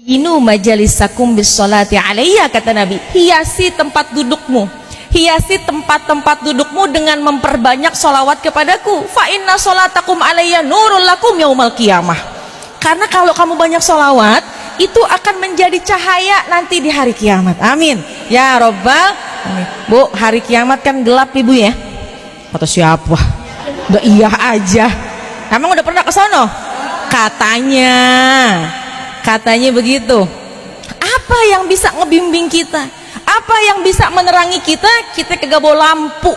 Inu majalisakum bis sholati alayya, kata Nabi, hiasi tempat dudukmu, hiasi tempat-tempat dudukmu dengan memperbanyak sholawat kepadaku. Fa inna sholatakum alayya nurul lakum yaumal qiyamah. Karena kalau kamu banyak sholawat, itu akan menjadi cahaya nanti di hari kiamat. Amin ya robbal. Bu, hari kiamat kan gelap ibu ya. Kata siapa? Udah iya aja. Emang udah pernah ke sono? Katanya begitu. Apa yang bisa ngebimbing kita? Apa yang bisa menerangi kita? Kita kagak bawa lampu,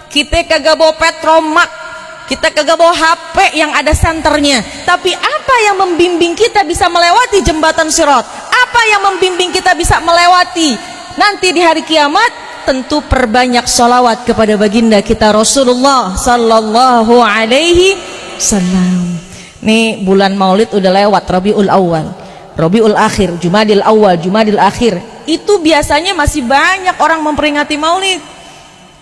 kita kagak bawa petromak, kita kagak bawa HP yang ada senternya. Tapi apa yang membimbing kita bisa melewati jembatan Sirat? Apa yang membimbing kita bisa melewati nanti di hari kiamat? Tentu perbanyak sholawat kepada baginda kita Rasulullah sallallahu alaihi wasallam. Nih bulan Maulid udah lewat, Rabiul Awal, Rabiul Akhir, Jumadil Awal, Jumadil Akhir. Itu biasanya masih banyak orang memperingati Maulid.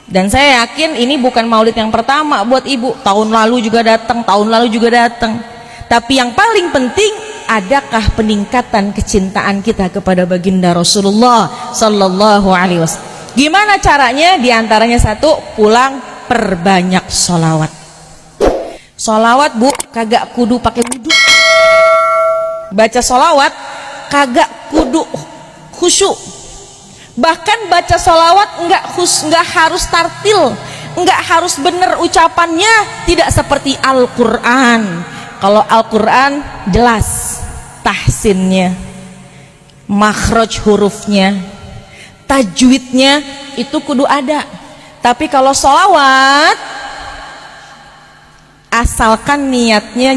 Dan saya yakin ini bukan Maulid yang pertama buat ibu. Tahun lalu juga datang, tahun lalu juga datang. Tapi yang paling penting, adakah peningkatan kecintaan kita kepada baginda Rasulullah sallallahu alaihi wasallam? Gimana caranya? Di antaranya satu, pulang perbanyak sholawat. Sholawat bu, kagak kudu pakai wudhu. Baca sholawat kagak kudu khusyuk. Bahkan baca sholawat nggak harus tartil, nggak harus bener ucapannya. Tidak seperti Al-Quran. Kalau Al-Quran jelas tahsinnya, makhraj hurufnya, tajwidnya itu kudu ada. Tapi kalau sholawat, asalkan niatnya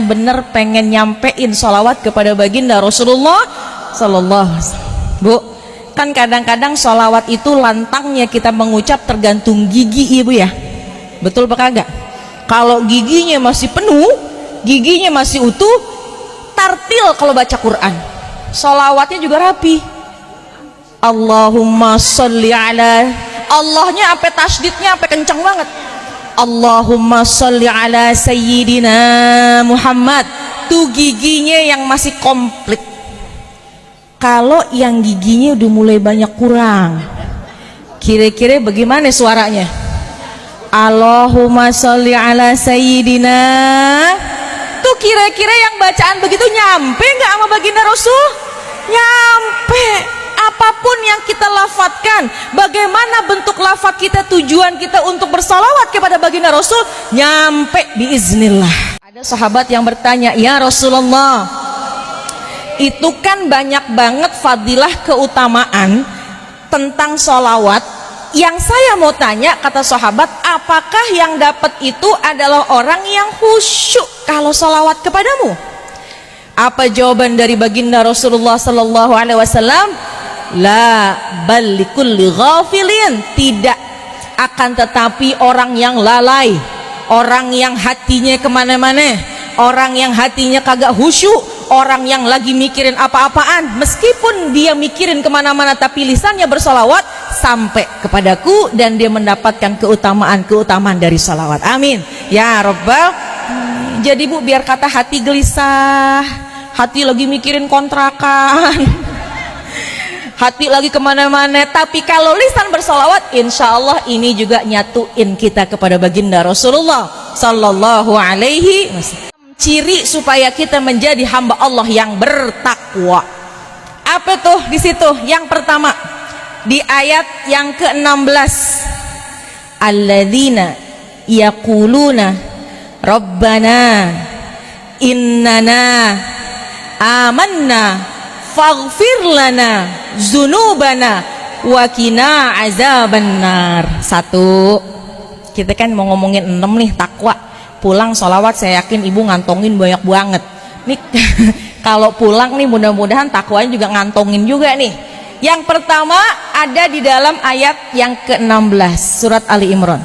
bener, pengen nyampein sholawat kepada baginda Rasulullah sallallahu alaihi wasallam. Bu, kan kadang-kadang sholawat itu lantangnya kita mengucap tergantung gigi ibu ya. Betul apa kagak? Kalau giginya masih penuh, giginya masih utuh, tartil kalau baca Quran. Sholawatnya juga rapi. Allahumma sholli ala, Allahnya sampai tasdidnya sampai kencang banget. Allahumma sholli ala sayyidina Muhammad. Tuh giginya yang masih komplit. Kalau yang giginya udah mulai banyak kurang, kira-kira bagaimana suaranya? Allahumma sholli ala sayyidina. Tuh kira-kira yang bacaan begitu nyampe nggak sama baginda Rasul? Nyampe. Apapun yang kita lafadzkan, bagaimana bentuk lafadz kita, tujuan kita untuk bersalawat kepada baginda Rasul, nyampe biiznillah. Ada sahabat yang bertanya, ya Rasulullah, itu kan banyak banget fadilah keutamaan tentang salawat. Yang saya mau tanya, kata sahabat, apakah yang dapat itu adalah orang yang khusyuk kalau salawat kepadamu? Apa jawaban dari baginda Rasulullah sallallahu alaihi wasallam? La bal likulli ghafilin. Tidak, akan tetapi orang yang lalai, orang yang hatinya kemana-mana, orang yang hatinya kagak khusyuk, orang yang lagi mikirin apa-apaan, meskipun dia mikirin kemana-mana tapi lisannya bersalawat, sampai kepadaku dan dia mendapatkan keutamaan dari salawat. Amin ya Rabbal. Jadi bu, biar kata hati gelisah, hati lagi mikirin kontrakan, hati lagi kemana-mana, tapi kalau lisan bersalawat, insya Allah ini juga nyatuin kita kepada baginda Rasulullah sallallahu alaihi wasallam. Ciri supaya kita menjadi hamba Allah yang bertakwa. Apa tuh di situ? Yang pertama, di ayat yang ke-16, alladzina yaquluna rabbana innana amanna faghfir lana dzunubana wa qina azabannar. Satu, kita kan mau ngomongin 6 nih, takwa. Pulang sholawat saya yakin ibu ngantongin banyak banget nih. Kalau pulang nih mudah-mudahan takwanya juga ngantongin juga nih. Yang pertama ada di dalam ayat yang ke-16 surat Ali Imran.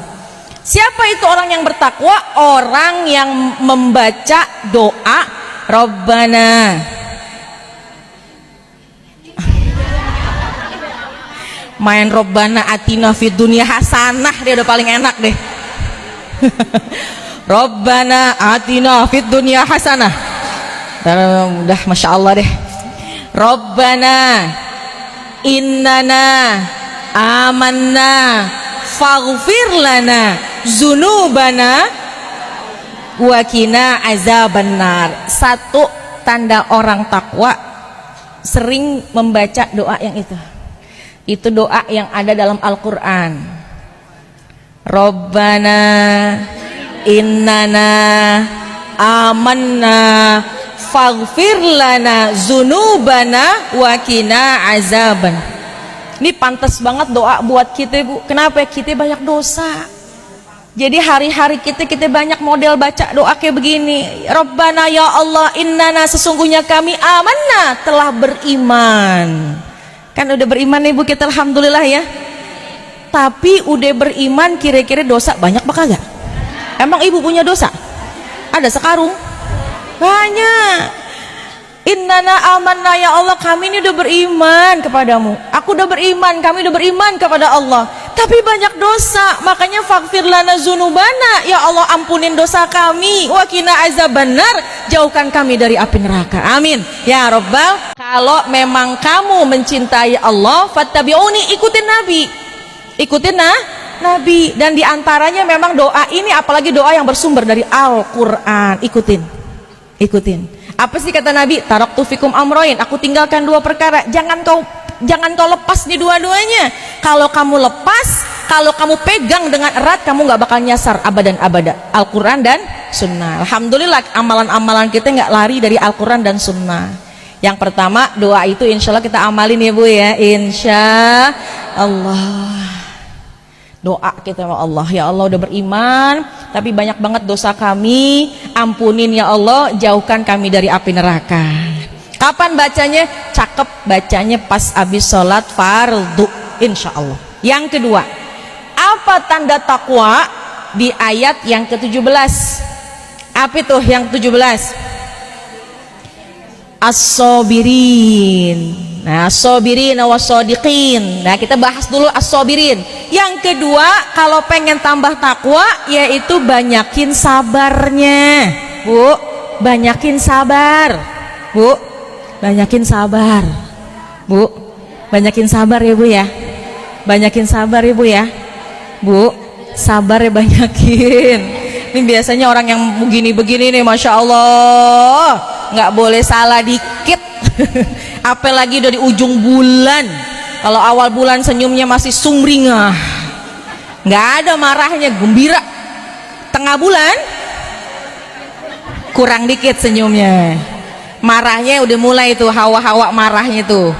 Siapa itu orang yang bertakwa? Orang yang membaca doa Rabbana, main Rabbana atina fid dunya hasanah, dia udah paling enak deh. Rabbana atina fid dunya hasanah Udah Masya Allah deh. Rabbana innana amanna faghfir lana zunubana wa qina azabannar. Satu tanda orang takwa sering membaca doa yang itu. Itu doa yang ada dalam Al-Qur'an. Rabbana innana amanna faghfir lana zunubana wa qina azaban. Ini pantas banget doa buat kita, Bu. Kenapa? Kita banyak dosa. Jadi hari-hari kita banyak model baca doa kayak begini. Rabbana ya Allah innana, sesungguhnya kami amanna, telah beriman. Kan udah beriman nih Bu kita, alhamdulillah ya. Tapi udah beriman kira-kira dosa banyak apa kagak? Emang ibu punya dosa? Ada sekarung? Banyak. Innana amanna ya Allah, kami ini udah beriman kepadamu. Aku udah beriman, kami udah beriman kepada Allah. Tapi banyak dosa, makanya faghfir lana zunubana, ya Allah ampunin dosa kami. Wa qina azabannar, jauhkan kami dari api neraka. Amin ya Rabbal. Kalau memang kamu mencintai Allah, fattabi'uni, ikutin Nabi. Ikutin Nabi. Dan diantaranya memang doa ini, apalagi doa yang bersumber dari Al-Quran. Ikutin. Apa sih kata Nabi? Taraktu fikum amroin, aku tinggalkan dua perkara. Jangan kau lepas nih dua-duanya. Kalau kamu lepas, kalau kamu pegang dengan erat, kamu nggak bakal nyasar abadan abada. Al-Quran dan Sunnah. Alhamdulillah amalan-amalan kita nggak lari dari Al-Quran dan Sunnah. Yang pertama doa itu insya Allah kita amalin ya Bu ya. Insya Allah. Doa kita sama Allah, ya Allah udah beriman tapi banyak banget dosa kami, ampunin ya Allah, jauhkan kami dari api neraka. Kapan bacanya? Cakep, bacanya pas habis sholat fardu insya Allah. Yang kedua, apa tanda takwa di ayat yang ke-17? Apa itu yang 17? As-sabirin. Nah, as-sabirin was-shadiqin. Nah, kita bahas dulu as-sabirin. Yang kedua, kalau pengen tambah takwa, yaitu banyakin sabarnya. Bu, banyakin sabar. Bu, banyakin sabar. Bu, banyakin sabar ya Bu ya. Banyakin sabar ya Bu ya. Bu, sabar ya banyakin. Ini biasanya orang yang begini-begini nih, Masya Allah, nggak boleh salah dikit. Apalagi dari ujung bulan. Kalau awal bulan senyumnya masih sumringah, nggak ada marahnya, gembira. Tengah bulan kurang dikit senyumnya, marahnya udah mulai tuh, hawa-hawa marahnya tuh.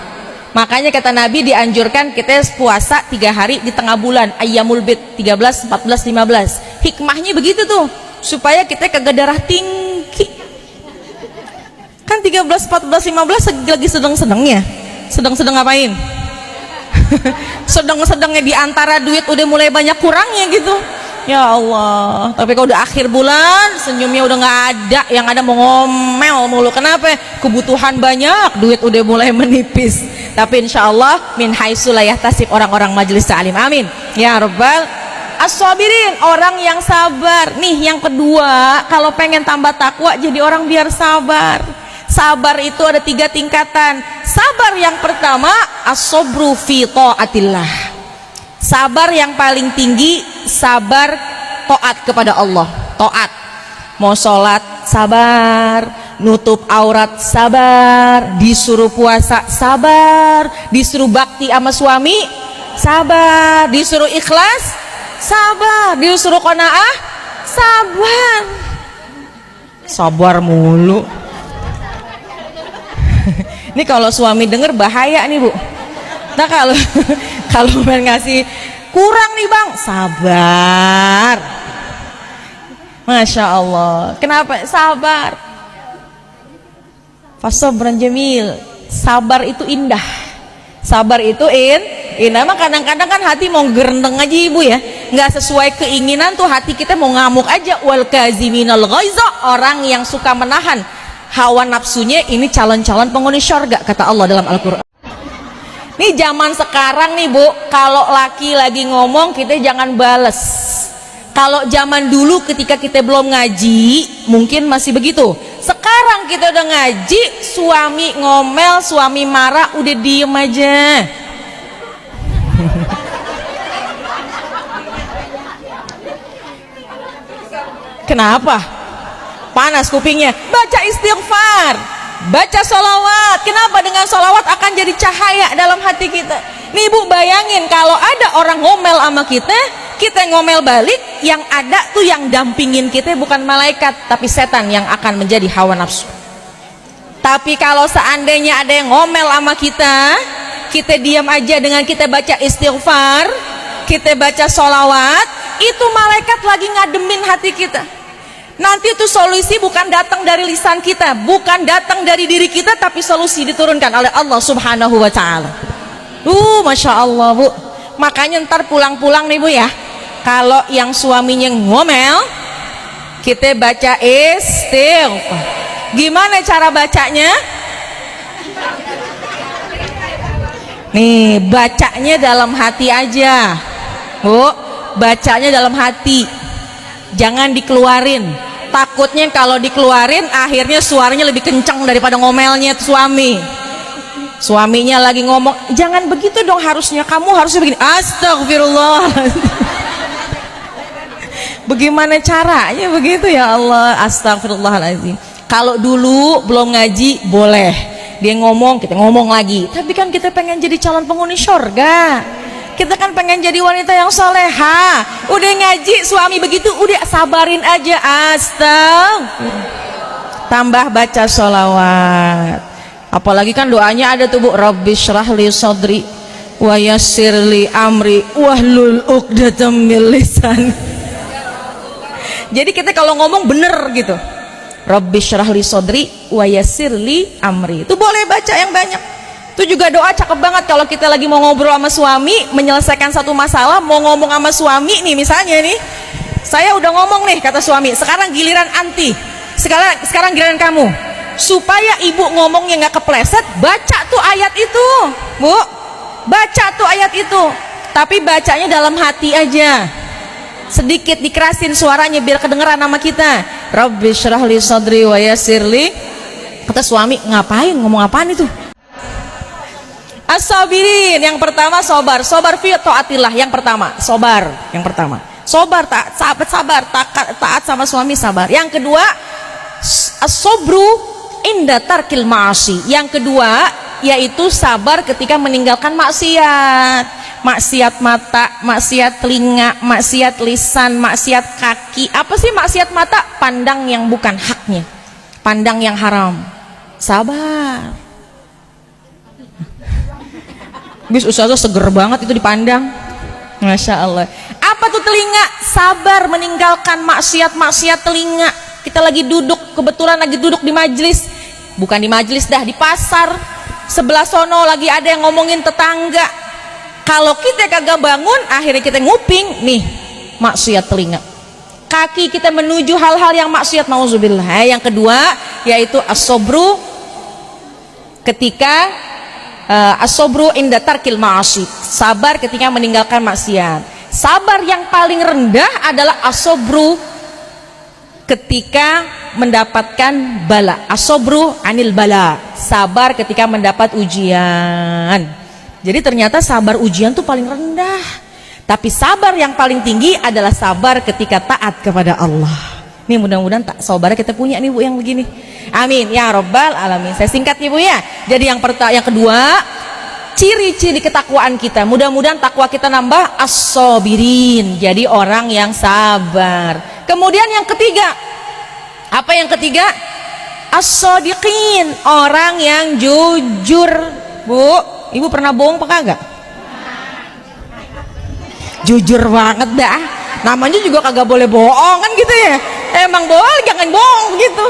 Makanya kata Nabi dianjurkan kita puasa 3 hari di tengah bulan, Ayyamul Bid 13, 14, 15. Hikmahnya begitu tuh, supaya kita kagak darah tinggi. Kan 13, 14, 15 lagi sedang-sedangnya. Sedang-sedang ngapain? Sedang-sedangnya diantara duit udah mulai banyak kurangnya gitu. Ya Allah. Tapi kalau udah akhir bulan senyumnya udah nggak ada, yang ada mau ngomel mulu. Kenapa? Kebutuhan banyak, duit udah mulai menipis. Tapi insya Allah min haitsu la yahtasib, orang-orang majelis ta'lim. Amin ya Rabbal. As-sabirin, orang yang sabar. Nih yang kedua, kalau pengen tambah takwa jadi orang biar sabar. Sabar itu ada 3 tingkatan. Sabar yang pertama, as-sabru fi taatillah. Sabar yang paling tinggi, sabar taat kepada Allah. Taat. Mau sholat, sabar. Nutup aurat, sabar. Disuruh puasa, sabar. Disuruh bakti sama suami, sabar. Disuruh ikhlas, sabar. Disuruh qanaah, sabar. Sabar mulu. Ini kalau suami denger bahaya nih Bu. Nah kalau main ngasih kurang nih Bang, sabar. Masya Allah. Kenapa? Sabar. Fasabran jamil. Sabar itu indah. Sabar itu indah. Emang kadang-kadang kan hati mau gerendeng aja Ibu ya, nggak sesuai keinginan tuh hati kita mau ngamuk aja. Wal kaziminal ghaiza, orang yang suka menahan hawa nafsunya, ini calon-calon penghuni syurga kata Allah dalam Al-Quran. Nih zaman sekarang nih Bu, kalau laki lagi ngomong kita jangan bales. Kalau zaman dulu ketika kita belum ngaji mungkin masih begitu, Sekarang kita udah ngaji, suami ngomel, suami marah, udah diem aja. Kenapa? Panas kupingnya. Baca istighfar, baca sholawat. Kenapa? Dengan sholawat akan jadi cahaya dalam hati kita. Nih ibu bayangin kalau ada orang ngomel sama kita, kita ngomel balik, yang ada tuh yang dampingin kita bukan malaikat, tapi setan yang akan menjadi hawa nafsu. Tapi kalau seandainya ada yang ngomel sama kita diam aja dengan kita baca istighfar, kita baca sholawat, itu malaikat lagi ngademin hati kita. Nanti itu solusi bukan datang dari lisan kita, bukan datang dari diri kita, tapi solusi diturunkan oleh Allah Subhanahu wa ta'ala. Masya Allah bu. Makanya ntar pulang-pulang nih bu ya, kalau yang suaminya ngomel, kita baca istighfar. Gimana cara bacanya? Nih bacanya dalam hati aja bu, bacanya dalam hati, jangan dikeluarin. Takutnya kalau dikeluarin akhirnya suaranya lebih kencang daripada ngomelnya suami. Suaminya lagi ngomong, jangan begitu dong, harusnya begini, astagfirullah. Bagaimana caranya begitu ya Allah, astagfirullahaladzim. Kalau dulu belum ngaji boleh, dia ngomong kita ngomong lagi, tapi kan kita pengen jadi calon penghuni surga, kita kan pengen jadi wanita yang soleha. Udah ngaji suami begitu, udah sabarin aja, tambah baca sholawat. Apalagi kan doanya ada tuh bu, Rabbi syrahli sadri wa yassirli amri wahlul uqdatam min lisani. Jadi kita kalau ngomong bener gitu, Rabbi syrahli sadri wa yassirli amri, itu boleh baca yang banyak. Itu juga doa cakep banget kalau kita lagi mau ngobrol sama suami, menyelesaikan satu masalah, mau ngomong sama suami nih, misalnya nih, saya udah ngomong nih kata suami, sekarang giliran anti, sekarang giliran kamu. Supaya ibu ngomongnya nggak kepleset, baca tuh ayat itu bu, baca tuh ayat itu, tapi bacanya dalam hati aja, sedikit dikerasin suaranya biar kedengeran nama kita. Rabbi syrahli sadri wa yassirli. Kata suami, ngapain, ngomong apaan itu? As-sabirin, yang pertama sobar fi taatillah, yang pertama sobar, sobar, taat sama suami, sabar. Yang kedua as-sobru inda tarkil ma'asi. Yang kedua yaitu sabar ketika meninggalkan maksiat. Maksiat mata, maksiat telinga, maksiat lisan, maksiat kaki. Apa sih maksiat mata? Pandang yang bukan haknya, pandang yang haram. Sabar. Bis ustazah seger banget itu dipandang, Masya Allah. Apa tuh telinga? Sabar meninggalkan maksiat telinga. Kita lagi duduk, kebetulan lagi duduk di majlis, bukan di majlis dah, di pasar sebelah sono lagi ada yang ngomongin tetangga. Kalau kita kagak bangun, akhirnya kita nguping, nih maksiat telinga. Kaki kita menuju hal-hal yang maksiat, nauzubillah. Yang kedua yaitu as-sobru ketika as-sobru inda tarkil ma'asi, sabar ketika meninggalkan maksiat. Sabar yang paling rendah adalah as-sobru ketika mendapatkan bala, as-sobru anil bala, sabar ketika mendapat ujian. Jadi ternyata sabar ujian tuh paling rendah, tapi sabar yang paling tinggi adalah sabar ketika taat kepada Allah. Nih mudah-mudahan tak sabar kita punya nih bu yang begini, amin ya robbal alamin. Saya singkat nih bu ya. Jadi yang kedua, ciri-ciri ketakwaan kita, mudah-mudahan takwa kita nambah, as-sabirin, jadi orang yang sabar. Kemudian yang ketiga, apa yang ketiga? As-shadiqin, orang yang jujur. Bu, ibu pernah bohong apa kagak? Jujur banget dah, namanya juga kagak boleh bohong kan gitu ya. Emang boleh, jangan bohong gitu.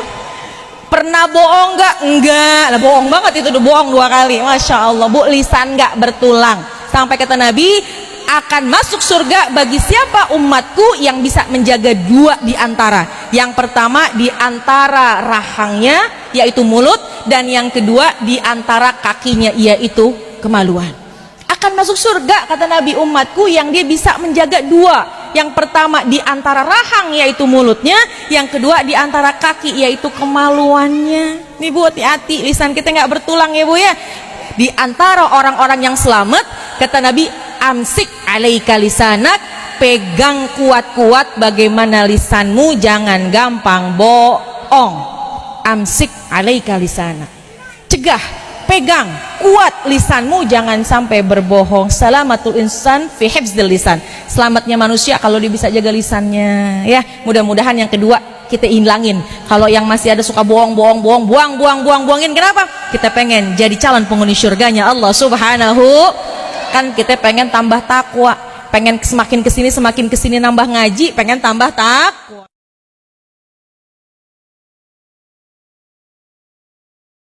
Pernah bohong nggak? Enggak lah, bohong banget itu, udah bohong 2 kali. Masya Allah bu, lisan nggak bertulang. Sampai kata Nabi, akan masuk surga bagi siapa umatku yang bisa menjaga 2 di antara. Yang pertama di antara rahangnya yaitu mulut, dan yang kedua di antara kakinya yaitu kemaluan. Akan masuk surga kata Nabi umatku yang dia bisa menjaga 2. Yang pertama di antara rahang yaitu mulutnya, yang kedua di antara kaki yaitu kemaluannya. Nih Bu, hati-hati lisan kita nggak bertulang ya Bu ya. Di antara orang-orang yang selamat, kata Nabi, amsik alaika lisanak, pegang kuat-kuat bagaimana lisanmu, jangan gampang bohong. Amsik alaika lisanak, cegah, pegang kuat lisanmu, jangan sampai berbohong. Salamatul insan fi hifdzil lisan, selamatnya manusia kalau dia bisa jaga lisannya ya. Mudah-mudahan yang kedua kita hilangin. Kalau yang masih ada suka buangin, kenapa? Kita pengen jadi calon penghuni surganya Allah Subhanahu. Kan kita pengen tambah takwa, pengen semakin kesini nambah ngaji, pengen tambah takwa.